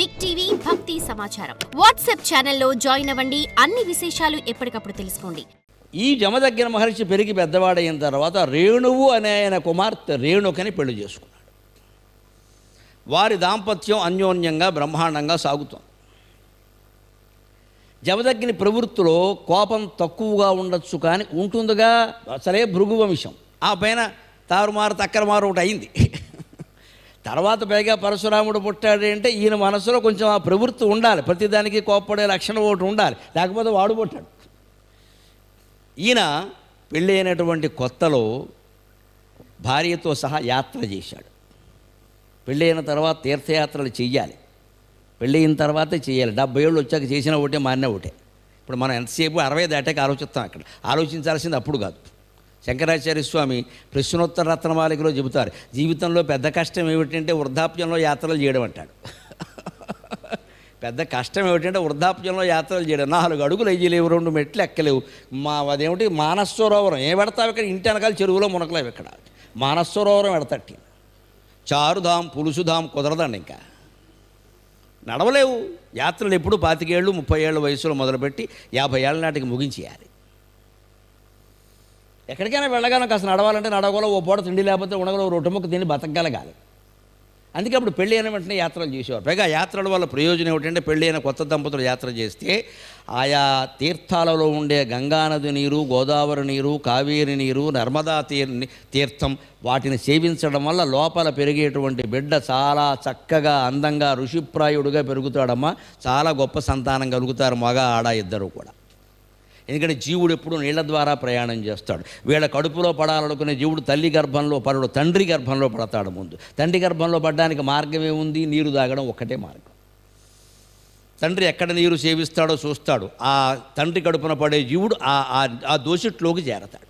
Big TV భక్తి సమాచారం WhatsApp ఛానల్లో జాయిన్ అవ్వండి. అన్ని విశేషాలు ఎప్పటికప్పుడు తెలుసుకోండి. ఈ జమదగ్గిన మహర్షి పెరిగి పెద్దవాడైన తర్వాత రేణువు అనే ఆయన కుమార్తె రేణుకని పెళ్లి చేసుకున్నాడు. వారి దాంపత్యం అన్యోన్యంగా బ్రహ్మాండంగా సాగుతోంది. జమదగ్ని ప్రవృత్తిలో కోపం తక్కువగా ఉండొచ్చు, కానీ ఉంటుందిగా. సరే, భృగు వంశం ఆ పైన తారుమారు తక్కరమారు ఒకటి అయింది. తర్వాత పైగా పరశురాముడు పుట్టాడు అంటే ఈయన మనసులో కొంచెం ఆ ప్రవృత్తి ఉండాలి, ప్రతిదానికి కోప్పడే లక్షణం ఒకటి ఉండాలి, లేకపోతే వాడు పుట్టాడు. ఈయన పెళ్ళి అయినటువంటి కొత్తలో భార్యతో సహా యాత్ర చేశాడు. పెళ్ళి అయిన తర్వాత తీర్థయాత్రలు చెయ్యాలి. పెళ్ళి అయిన తర్వాతే చేయాలి. 70 ఏళ్ళు వచ్చాక చేసిన ఒకటే, మారిన ఒకటే. ఇప్పుడు మనం ఎంతసేపు 60 దాటాక ఆలోచిస్తాం. అక్కడ ఆలోచించాల్సింది అప్పుడు కాదు. శంకరాచార్య స్వామి ప్రశ్నోత్తర రత్నమాలికలో చెబుతారు, జీవితంలో పెద్ద కష్టం ఏమిటంటే వృద్ధాప్యంలో యాత్రలు చేయడం అంటాడు. పెద్ద కష్టం ఏమిటంటే వృద్ధాప్యంలో యాత్రలు చేయడం. 4 అడుగులు వేయలేవు, 2 మెట్లు ఎక్కలేవు. అదేమిటి మానసరోవరం ఏ పెడతావు ఇక్కడ? ఇంటి వెనకాల చెరువులో మునకలేవు. ఇక్కడ మానసరోవరం పెడతట్టి చారుధాం పులుసుధాం కుదరదండి. ఇంకా నడవలేవు. యాత్రలు ఎప్పుడు 25 ఏళ్ళు 30 ఏళ్ళ వయసులో మొదలుపెట్టి 50 ఏళ్ళ నాటికి ముగించేయాలి. ఎక్కడికైనా వెళ్ళగానే కాస్త నడవాలంటే నడవగల, ఓ పూట తిండి లేకపోతే ఉండగల, ఓ రొట్టె ముక్క తిండి బతకగలగాలి. అందుకే అప్పుడు పెళ్ళి అయిన వెంటనే యాత్రలు చేసేవారు. పైగా యాత్రల వల్ల ప్రయోజనం ఏమిటంటే పెళ్ళి అయిన కొత్త దంపతులు యాత్ర చేస్తే ఆయా తీర్థాలలో ఉండే గంగానది నీరు, గోదావరి నీరు, కావేరి నీరు, నర్మదా తీర్థం వాటిని సేవించడం వల్ల లోపల పెరిగేటువంటి బిడ్డ చాలా చక్కగా అందంగా ఋషిప్రాయుడుగా పెరుగుతాడమ్మా. చాలా గొప్ప సంతానం కలుగుతారు, మగ ఆడ ఇద్దరు కూడా. ఎందుకంటే జీవుడు ఎప్పుడు నీళ్ల ద్వారా ప్రయాణం చేస్తాడు. వీళ్ళ కడుపులో పడాలనుకునే జీవుడు తల్లి గర్భంలో పడడు, తండ్రి గర్భంలో పడతాడు. ముందు తండ్రి గర్భంలో పడడానికి మార్గమే ఉంది, నీరు తాగడం ఒక్కటే మార్గం. తండ్రి ఎక్కడ నీరు సేవిస్తాడో చూస్తాడు. ఆ తండ్రి కడుపున పడే జీవుడు ఆ దోషిట్లోకి చేరతాడు.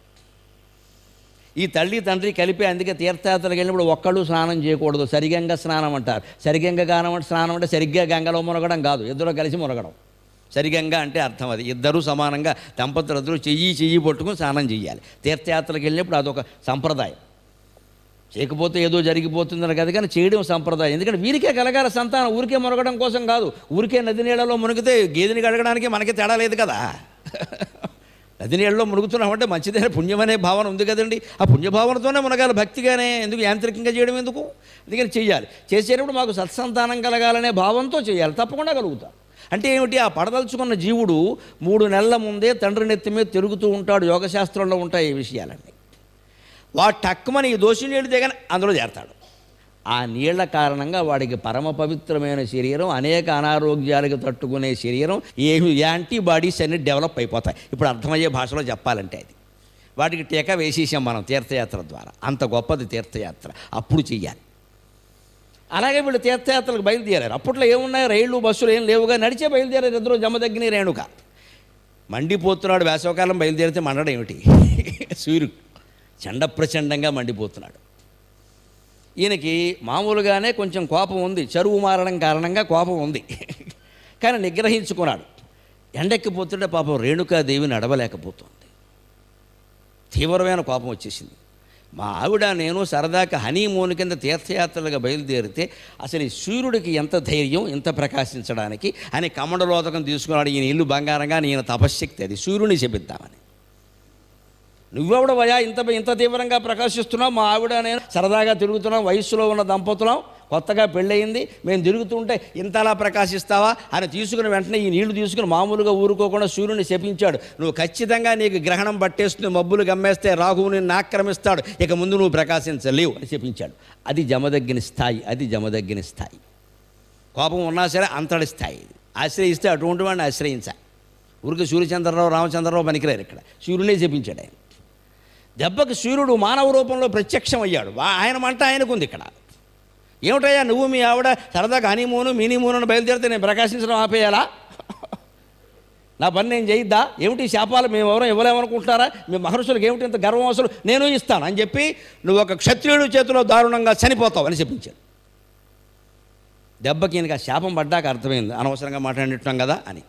ఈ తల్లి తండ్రి కలిపి, అందుకే తీర్థయాత్రలకు వెళ్ళినప్పుడు ఒక్కళ్ళు స్నానం చేయకూడదు, సరిగంగ స్నానం అంటారు. సరిగంగ స్నానం అంటే సరిగ్గా గంగలో మునగడం కాదు, ఇద్దరు కలిసి మునగడం. సరిగంగా అంటే అర్థం అది, ఇద్దరూ సమానంగా దంపతులందరూ చెయ్యి పట్టుకుని స్నానం చేయాలి. తీర్థయాత్రలకు వెళ్ళినప్పుడు అదొక సంప్రదాయం. చేయకపోతే ఏదో జరిగిపోతుందని కదా, కానీ చేయడం సంప్రదాయం. ఎందుకంటే వీరికే కలగాల సంతానం, ఊరికే మునగడం కోసం కాదు. ఊరికే నది నీళ్ళలో మునిగితే గేదెని కడగడానికి మనకి తేడా లేదు కదా. నది నీళ్ళలో మునుగుతున్నామంటే మంచిదైన పుణ్యమనే భావన ఉంది కదండి. ఆ పుణ్యభావనతోనే మునగాలి, భక్తిగానే. ఎందుకు యాంత్రికంగా చేయడం ఎందుకు? అందుకని చెయ్యాలి. చేసేటప్పుడు మాకు సత్సంతానం కలగాలనే భావంతో చేయాలి, తప్పకుండా కలుగుతాం. అంటే ఏమిటి? ఆ పడదలుచుకున్న జీవుడు 3 నెలల ముందే తండ్రి నెత్తి మీద తిరుగుతూ ఉంటాడు. యోగశాస్త్రంలో ఉంటాయి ఈ విషయాలన్నీ. వాడు టక్కుమని ఈ దోషి నీళ్ళు దిగని అందులో చేరతాడు. ఆ నీళ్ల కారణంగా వాడికి పరమ పవిత్రమైన శరీరం, అనేక అనారోగ్యాలకు తట్టుకునే శరీరం, ఏమి యాంటీబాడీస్ అన్ని డెవలప్ అయిపోతాయి. ఇప్పుడు అర్థమయ్యే భాషలో చెప్పాలంటే అది వాటికి టీకా వేసేసాం మనం తీర్థయాత్ర ద్వారా. అంత గొప్పది తీర్థయాత్ర. అప్పుడు చెయ్యాలి. అలాగే వీళ్ళు తీర్థయాత్రలకు బయలుదేరారు. అప్పట్లో ఏమున్నాయి? రైళ్ళు బస్సులు ఏం లేవుగా, నడిచే బయలుదేరారు ఇద్దరు, జమదగ్ని రేణుక. మండిపోతున్నాడు. వేసవకాలం బయలుదేరితే మండడం ఏమిటి? సూర్యుడు చండప్రచండంగా మండిపోతున్నాడు. ఈయనకి మామూలుగానే కొంచెం కోపం ఉంది, చెరువు మారడం కారణంగా కోపం ఉంది, కానీ నిగ్రహించుకున్నాడు. ఎండెక్కిపోతుంటే పాపం రేణుకాదేవి నడవలేకపోతుంది. తీవ్రమైన కోపం వచ్చేసింది. మా ఆవిడ నేను సరదాగా హనీమూన్ కింద తీర్థయాత్రలుగా బయలుదేరితే అసలు ఈ సూర్యుడికి ఎంత ధైర్యం ఇంత ప్రకాశించడానికి అని కమండలోదకం తీసుకున్నాడు. ఈయన ఇల్లు బంగారంగా, ఈయన తపశ్శక్తి అది. సూర్యుడిని చెబిద్దామని. నువ్వెవడ వయా ఇంత తీవ్రంగా ప్రకాశిస్తున్నావు? మా ఆవిడ నేను సరదాగా తిరుగుతున్నాం, వయస్సులో ఉన్న దంపతులం, కొత్తగా పెళ్ళయింది, మేము తిరుగుతుంటే ఇంతలా ప్రకాశిస్తావా అని తీసుకుని వెంటనే ఈ నీళ్లు తీసుకుని మామూలుగా ఊరుకోకుండా సూర్యుడిని శపించాడు. నువ్వు ఖచ్చితంగా నీకు గ్రహణం పట్టేస్తుంది, మబ్బులు గమ్మేస్తే రాహువు నిన్ను ఆక్రమిస్తాడు, ఇక ముందు నువ్వు ప్రకాశించలేవు అని శపించాడు. అది జమదగ్ని స్థాయి. అది జమదగ్ని స్థాయి. కోపం ఉన్నా సరే అంతటి స్థాయి. ఆశ్రయిస్తే అటువంటి వాడిని ఆశ్రయించాలి. ఊరికి సూర్యచంద్రరావు రామచంద్రరావు పనికిరారు. ఇక్కడ సూర్యునే చెప్పించాడు ఆయన. దెబ్బకి సూర్యుడు మానవ రూపంలో ప్రత్యక్షం అయ్యాడు. ఆయన మంట ఆయనకుంది. ఇక్కడ ఏమిటయ్యా నువ్వు మీ ఆవిడ సరదాగా హనీమూను మినీమూను అని బయలుదేరితే నేను ప్రకాశించడం ఆపేయాలా? నా పని నేను చేయిద్దా? ఏమిటి శాపాలు మేము ఎవరో ఇవ్వలేమనుకుంటున్నారా? మీ మహర్షులకు ఏమిటి ఇంత గర్వం? అసలు నేను ఇస్తాను అని చెప్పి నువ్వు ఒక క్షత్రియుడి చేతిలో దారుణంగా చనిపోతావు అని చెప్పించాడు. దెబ్బకి ఈయనకి ఆ శాపం పడ్డాక అర్థమైంది, అనవసరంగా మాట్లాడినట్టున్నాం కదా అని.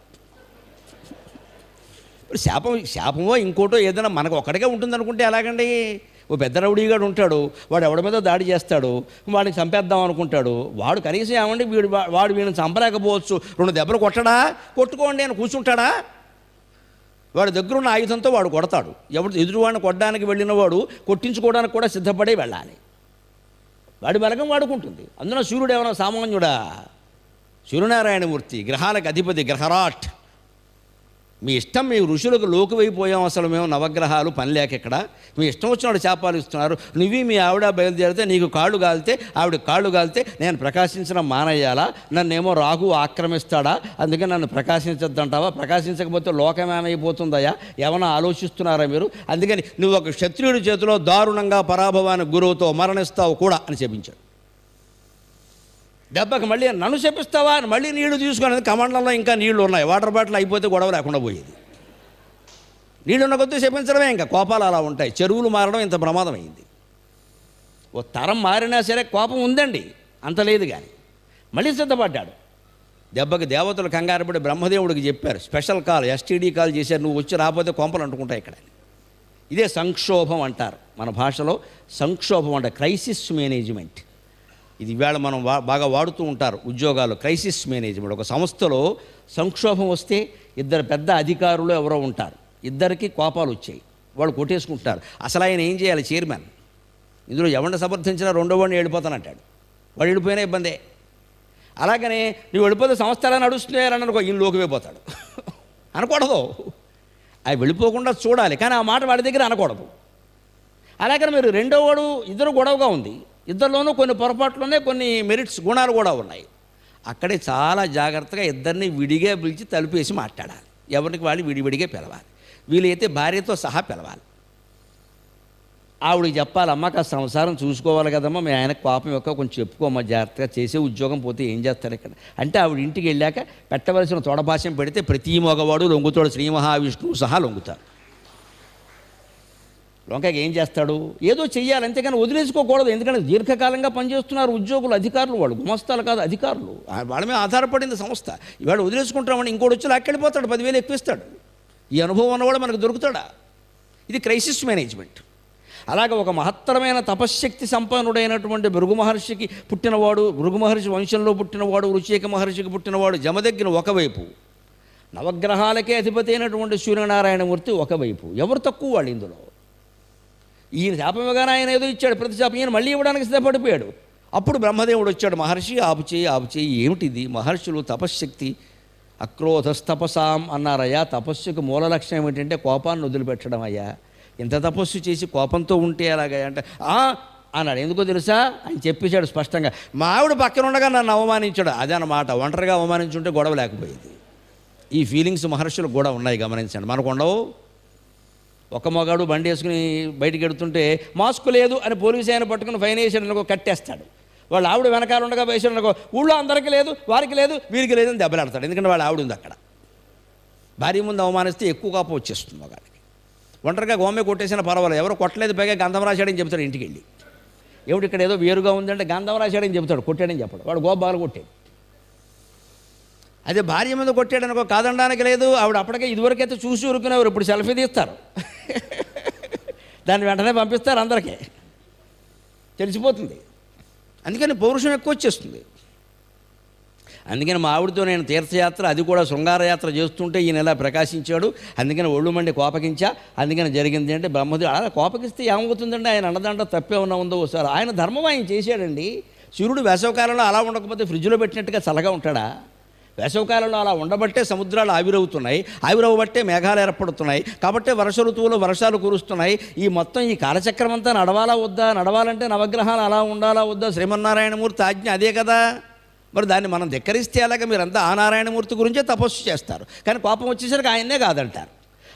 శాపమో ఇంకోటో ఏదైనా మనకు ఒక్కడిగా ఉంటుంది అనుకుంటే ఎలాగండి? ఓ పెద్ద రౌడీగాడు ఉంటాడు, వాడు ఎవడి మీద దాడి చేస్తాడు, వాడిని చంపేద్దాం అనుకుంటాడు. వాడు కనీసం ఏమండి వాడు వీడిని చంపలేకపోవచ్చు, 2 దెబ్బలు కొట్టడా, కొట్టుకోండి అని కూర్చుంటాడా? వాడి దగ్గర ఉన్న ఆయుధంతో వాడు కొడతాడు. ఎదురువాడిని కొట్టడానికి వెళ్ళిన వాడు కొట్టించుకోవడానికి కూడా సిద్ధపడే వెళ్ళాలి. వాడి బలగం వాడుకుంటుంది. అందులో సూర్యుడు ఏమైనా సామాన్యుడా? సూర్యనారాయణమూర్తి గ్రహాలకు అధిపతి, గ్రహరాట్. మీ ఇష్టం, మీ ఋషులకు లోకువైపోయాం. అసలు మేము నవగ్రహాలు పని లేక ఇక్కడ మీ ఇష్టం వచ్చినవాడు శాపాలు ఇస్తున్నారు. నువ్వు మీ ఆవిడ బయలుదేరితే నీకు కాళ్ళు కాలితే, ఆవిడ కాళ్ళు కాలితే నేను ప్రకాశించడం మానేయాలా? నన్నేమో రాహు ఆక్రమిస్తాడా? అందుకే నన్ను ప్రకాశించద్దంటావా? ప్రకాశించకపోతే లోకమేమైపోతుందయా? ఏమైనా ఆలోచిస్తున్నారా మీరు? అందుకని నువ్వు ఒక క్షత్రియుడి చేతిలో దారుణంగా పరాభవానికి గురువుతో మరణిస్తావు కూడా అని చెప్పించాడు. దెబ్బకి మళ్ళీ నన్ను చెప్పిస్తావా అని మళ్ళీ నీళ్లు తీసుకొని, కమండలంలో ఇంకా నీళ్లు ఉన్నాయి, వాటర్ బాటిల్ అయిపోతే గొడవ లేకుండా పోయేది. నీళ్ళున్న కొద్దీ చెప్పించడమే, ఇంకా కోపాలు అలా ఉంటాయి. చెరువులు మారడం ఇంత ప్రమాదమైంది. ఓ తరం మారినా సరే కోపం ఉందండి, అంత లేదు. కానీ మళ్ళీ సిద్ధపడ్డాడు. దెబ్బకి దేవతలు కంగారుపడి బ్రహ్మదేవుడికి చెప్పారు, స్పెషల్ కాల్, ఎస్టీడీ కాల్ చేశారు, నువ్వు వచ్చి రాకపోతే కొంపలు అంటుకుంటాయి ఇక్కడ. ఇదే సంక్షోభం అంటారు మన భాషలో. సంక్షోభం అంటే క్రైసిస్ మేనేజ్మెంట్. ఇది ఇవాళ మనం బాగా వాడుతూ ఉంటారు ఉద్యోగాలు, క్రైసిస్ మేనేజ్మెంట్. ఒక సంస్థలో సంక్షోభం వస్తే 2 పెద్ద అధికారులు ఎవరో ఉంటారు, ఇద్దరికి కోపాలు వచ్చాయి, వాళ్ళు కొట్టేసుకుంటారు. అసలు ఆయన ఏం చేయాలి? చైర్మన్. ఇందులో ఎవరిని సమర్థించినా 2వ వాడిని వెళ్ళిపోతానంటాడు. వాడు వెళ్ళిపోయినా ఇబ్బందే. అలాగనే నువ్వు వెళ్ళిపోతే సంస్థ ఎలా నడుస్తున్నాయని అనుకో, ఈయన లోకిపోతాడు. అనకూడదు, అవి వెళ్ళిపోకుండా చూడాలి, కానీ ఆ మాట వాడి దగ్గర అనకూడదు. అలాగని మీరు 2వ వాడు, ఇద్దరు గొడవగా ఉంది, ఇద్దరిలోనూ కొన్ని పొరపాట్లునే కొన్ని మెరిట్స్, గుణాలు కూడా ఉన్నాయి. అక్కడే చాలా జాగ్రత్తగా ఇద్దరిని విడిగా పిలిచి తలుపేసి మాట్లాడాలి. ఎవరికి వాళ్ళు విడివిడిగా పిలవాలి. వీలైతే భార్యతో సహా పిలవాలి. ఆవిడికి చెప్పాలి, అమ్మ కాస్త సంసారం చూసుకోవాలి కదమ్మా, మీ ఆయనకు కోపం యొక్క కొంచెం చెప్పుకోమ్మా, జాగ్రత్తగా చేసే ఉద్యోగం పోతే ఏం చేస్తారు ఇక్కడ అంటే, ఆవిడ ఇంటికి వెళ్ళాక పెట్టవలసిన తొడభాష్యం పెడితే ప్రతి మగవాడు లొంగుతాడు, శ్రీ మహావిష్ణువు సహా లొంగుతారు. లొంకకి ఏం చేస్తాడు? ఏదో చెయ్యాలి, అంతేకాని వదిలేసుకోకూడదు. ఎందుకంటే దీర్ఘకాలంగా పనిచేస్తున్నారు ఉద్యోగులు, అధికారులు, వాళ్ళు గుమస్తాలు కాదు, అధికారులు. వాళ్ళ మీద ఆధారపడింది సంస్థ. ఇవాళ వదిలేసుకుంటామని ఇంకోటి వచ్చి లాక్కెళ్ళిపోతాడు, 10,000 ఎక్కువిస్తాడు. ఈ అనుభవం ఉన్నవాడు మనకు దొరుకుతాడా? ఇది క్రైసిస్ మేనేజ్మెంట్. అలాగే ఒక మహత్తరమైన తపశ్శక్తి సంపన్నుడైనటువంటి భృగు మహర్షికి పుట్టినవాడు, భృగు మహర్షి వంశంలో పుట్టినవాడు, రుచిక మహర్షికి పుట్టినవాడు జమదగ్ని ఒకవైపు, నవగ్రహాలకే అధిపతి అయినటువంటి సూర్యనారాయణమూర్తి ఒకవైపు. ఎవరు తక్కువ వాళ్ళు ఇందులో? ఈయన శాపంగానే ఆయన ఏదో ఇచ్చాడు ప్రతి శాపం, ఈయన మళ్ళీ ఇవ్వడానికి సిద్ధపడిపోయాడు. అప్పుడు బ్రహ్మదేవుడు వచ్చాడు, మహర్షి ఆపుచేయి ఆపుచేయి. ఏమిటిది? మహర్షులు తపశ్శక్తి, అక్రోధస్తపసాం అన్నారయ్యా. తపస్సుకు మూల లక్షణం ఏంటంటే కోపాన్ని వదిలిపెట్టడం. అయ్యా ఇంత తపస్సు చేసి కోపంతో ఉంటే అలాగా అంటే అన్నాడు. ఎందుకో తెలుసా? ఆయన చెప్పేశాడు స్పష్టంగా, మా ఆవిడ పక్కన ఉండగా నన్ను అవమానించాడు. అదే అన్నమాట. ఒంటరిగా అవమానించుంటే గొడవ లేకపోయేది. ఈ ఫీలింగ్స్ మహర్షులకు కూడా ఉన్నాయి, గమనించండి. మనకు ఉండవు. ఒక మగాడు బండి వేసుకుని బయటికి ఎడుతుంటే మాస్క్ లేదు అని పోలీసు ఆయన పట్టుకుని ఫైన్ వేసాడు, కట్టేస్తాడు. వాళ్ళు ఆవిడ వెనకాల ఉండగా వేసాడు అనుకో, ఊళ్ళో అందరికీ లేదు, వారికి లేదు, వీరికి లేదని దెబ్బలాడతాడు. ఎందుకంటే వాళ్ళ ఆవిడ ఉంది అక్కడ. భార్య ముందు అవమానిస్తే ఎక్కువ కోపం వచ్చేస్తుంది మగాడికి. ఒంటరిగా గోమే కొట్టేసినా పర్వాలేదు, ఎవరో కొట్టలేదు, పైగా గంధం రాశాడని చెప్తాడు ఇంటికి వెళ్ళి. ఏమిటి ఇక్కడ ఏదో వేరుగా ఉందంటే గంధం రాశాడని చెప్తాడు, కొట్టాడని చెప్పాడు. వాడు గోబాలు కొట్టాడు. అదే భార్య మీద కొట్టాడనుకో, కాదనడానికి లేదు. ఆవిడ అప్పటికే ఇదివరకైతే చూసి ఊరుకునేవారు, ఇప్పుడు సెల్ఫీ తీస్తారు, దాన్ని వెంటనే పంపిస్తారు, అందరికీ తెలిసిపోతుంది. అందుకని పౌరుషం ఎక్కువ వచ్చేస్తుంది. అందుకని మా ఆవిడతో నేను తీర్థయాత్ర, అది కూడా శృంగారయాత్ర చేస్తుంటే ఈయన ఎలా ప్రకాశించాడు. అందుకని ఒళ్ళు మండి కోపగించా. అందుకని జరిగింది అంటే బ్రహ్మదేవుడు అలా కోపగిస్తే ఏమవుతుందండి? ఆయన అన్నదాంట్లో తప్పే ఉందో ఒకసారి. ఆయన ధర్మం ఆయన చేశాడండి. సూర్యుడు వేసవకాలంలో అలా ఉండకపోతే ఫ్రిడ్జ్లో పెట్టినట్టుగా చల్లగా ఉంటాడా? వేసవకాలంలో అలా ఉండబట్టే సముద్రాలు ఆవిరవుతున్నాయి, ఆవిరవబట్టే మేఘాలు ఏర్పడుతున్నాయి, కాబట్టే వర్ష ఋతువులో వర్షాలు కురుస్తున్నాయి. ఈ మొత్తం ఈ కాలచక్రం అంతా నడవాలా వద్దా? నడవాలంటే నవగ్రహాలు అలా ఉండాలా వద్దా? శ్రీమన్నారాయణమూర్తి ఆజ్ఞ అదే కదా. మరి దాన్ని మనం ధిక్కరిస్తే అలాగా మీరంతా ఆ నారాయణమూర్తి గురించే తపస్సు చేస్తారు, కానీ కోపం వచ్చేసరికి ఆయన్నే కాదంటారు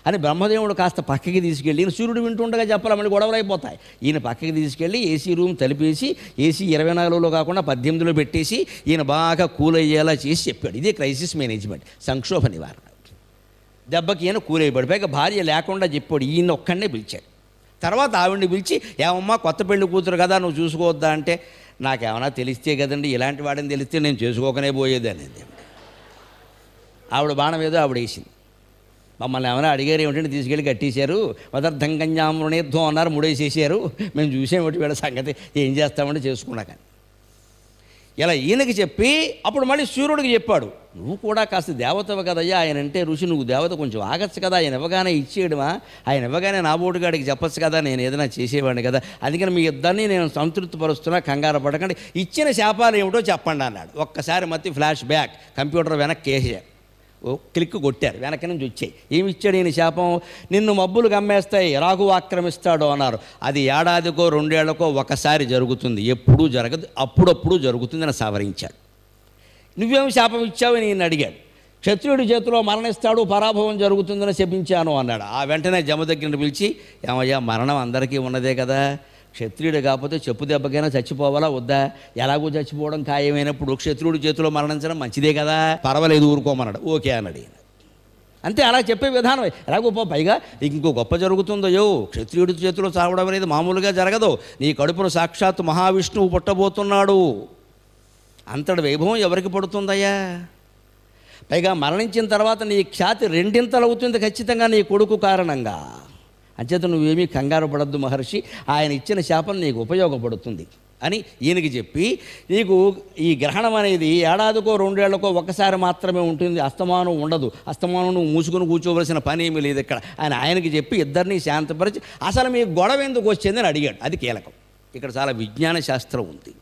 అని బ్రహ్మదేవుడు కాస్త పక్కకి తీసుకెళ్ళి, ఈయన సూర్యుడు వింటుండగా చెప్పాలి, మళ్ళీ గొడవలు అయిపోతాయి. ఈయన పక్కకి తీసుకెళ్ళి ఏసీ రూమ్ తలిపేసి, ఏసీ 24లో కాకుండా 18లో పెట్టేసి ఈయన బాగా కూల్ అయ్యేలా చేసి చెప్పాడు. ఇదే క్రైసిస్ మేనేజ్మెంట్, సంక్షోభ నివారణ. దెబ్బకి ఈయన కూల్ అయిపోయాడు. పైగా భార్య లేకుండా చెప్పాడు, ఈయన ఒక్కడనే పిలిచాడు. తర్వాత ఆవిడ్ని పిలిచి, ఏమమ్మా కొత్త పెళ్లి కూతురు కదా, నువ్వు చూసుకోవద్దా అంటే, నాకేమన్నా తెలిస్తే కదండి, ఇలాంటి వాడిని తెలిస్తే నేను చేసుకోకనే పోయేది అనేది. ఆవిడ బాణం ఏదో ఆవిడ వేసింది. మమ్మల్ని ఏమైనా అడిగారు ఏమిటంటే తీసుకెళ్ళి కట్టేశారు, పదార్థం కన్యామృణేధ్వం అన్నారు, ముడేసేసారు, మేము చూసేమిటి వీళ్ళ సంగతి, ఏం చేస్తామంటే చేసుకున్నా. కానీ ఇలా ఈయనకి చెప్పి అప్పుడు మళ్ళీ సూర్యుడికి చెప్పాడు, నువ్వు కూడా కాస్త దేవతవు కదయ్యా, ఆయన అంటే ఋషి, నువ్వు దేవత, కొంచెం ఆగచ్చు కదా, ఆయన ఇవ్వగానే ఇచ్చేయడమా, ఆయన ఇవ్వగానే నా బోటుగాడికి చెప్పచ్చు కదా, నేను ఏదైనా చేసేవాడిని కదా, అందుకని మీ ఇద్దరిని నేను సంతృప్తిపరుస్తున్నా, కంగారు పడకండి, ఇచ్చిన శాపాలు ఏమిటో చెప్పండి అన్నాడు. ఒక్కసారి మళ్ళీ ఫ్లాష్ బ్యాక్, కంప్యూటర్ వెనక్కి వేసారు, క్లిక్ కొట్టారు, వెనక్కి నుంచి వచ్చాయి. ఏమి ఇచ్చాడు ఈయన శాపం? నిన్ను మబ్బులు గమ్మేస్తాయి, రాఘు ఆక్రమిస్తాడు అన్నారు. అది ఏడాదికో 2 ఏళ్లకో ఒకసారి జరుగుతుంది, ఎప్పుడూ జరగదు, అప్పుడప్పుడు జరుగుతుందని సవరించాడు. నువ్వేమి శాపం ఇచ్చావు అని ఈయన అడిగాడు. క్షత్రియుడి చేతిలో మరణిస్తాడు, పరాభవం జరుగుతుందని శపించాను అన్నాడు. ఆ వెంటనే జమ దగ్గర పిలిచి, ఏమయ్యా మరణం అందరికీ ఉన్నదే కదా, క్షత్రియుడు కాకపోతే చెప్పు దెబ్బకైనా చచ్చిపోవాలా వద్దా, ఎలాగో చచ్చిపోవడం ఖాయమైనప్పుడు క్షత్రియుడి చేతిలో మరణించడం మంచిదే కదా, పర్వాలేదు ఊరుకోమన్నాడు. ఓకే అన్నాడు ఈయన. అంతే, అలా చెప్పే విధానం. ఎలాగో పైగా ఇంకో గొప్ప జరుగుతుందో, క్షత్రియుడి చేతిలో చావడం అనేది మామూలుగా జరగదు, నీ కడుపును సాక్షాత్తు మహావిష్ణువు పుట్టబోతున్నాడు, అంతటి వైభవం ఎవరికి పడుతుందయ్యా, పైగా మరణించిన తర్వాత నీ ఖ్యాతి 2 అవుతుంది ఖచ్చితంగా నీ కొడుకు కారణంగా. అంచేత నువ్వేమీ కంగారు పడద్దు మహర్షి, ఆయన ఇచ్చిన శాపం నీకు ఉపయోగపడుతుంది అని ఈయనకి చెప్పి, నీకు ఈ గ్రహణం అనేది ఏడాదికో 2 ఏళ్లకో ఒకసారి మాత్రమే ఉంటుంది, అస్తమానం ఉండదు, అస్తమానం నువ్వు మూసుకుని కూర్చోవలసిన పని ఏమీ లేదు ఇక్కడ అని ఆయనకి చెప్పి ఇద్దరినీ శాంతపరిచి, అసలు మీ గొడవ ఎందుకు వచ్చిందని అడిగాడు. అది కీలకం. ఇక్కడ చాలా విజ్ఞాన శాస్త్రం ఉంది.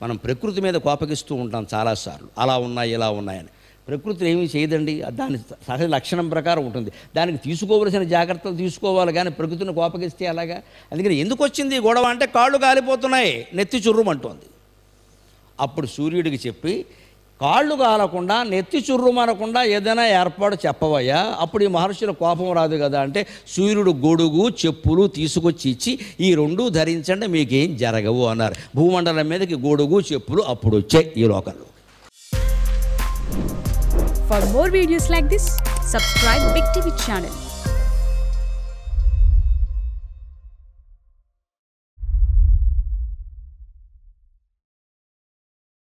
మనం ప్రకృతి మీద కోపగిస్తూ ఉంటాం చాలాసార్లు, అలా ఉన్నాయి ఇలా ఉన్నాయని. ప్రకృతి ఏమీ చేయదండి, దాని సహజ లక్షణం ప్రకారం ఉంటుంది, దానికి తీసుకోవలసిన జాగ్రత్తలు తీసుకోవాలి, కానీ ప్రకృతిని కోపగిస్తే అలాగా. అందుకని ఎందుకు వచ్చింది ఈ గొడవ అంటే, కాళ్ళు కాలిపోతున్నాయి, నెత్తి చుర్రుమంటోంది. అప్పుడు సూర్యుడికి చెప్పి, కాళ్ళు కాలకుండా నెత్తి చుర్రుమనకుండా ఏదైనా ఏర్పాటు చెప్పవయ్యా, అప్పుడు ఈ మహర్షుల కోపం రాదు కదా అంటే, సూర్యుడు గొడుగు చెప్పులు తీసుకొచ్చి ఇచ్చి, ఈ 2 ధరించండి మీకేం జరగవు అన్నారు. భూమండలం మీదకి గొడుగు చెప్పులు అప్పుడు వచ్చాయి ఈ లోకంలో. For more videos like this, subscribe Big TV channel.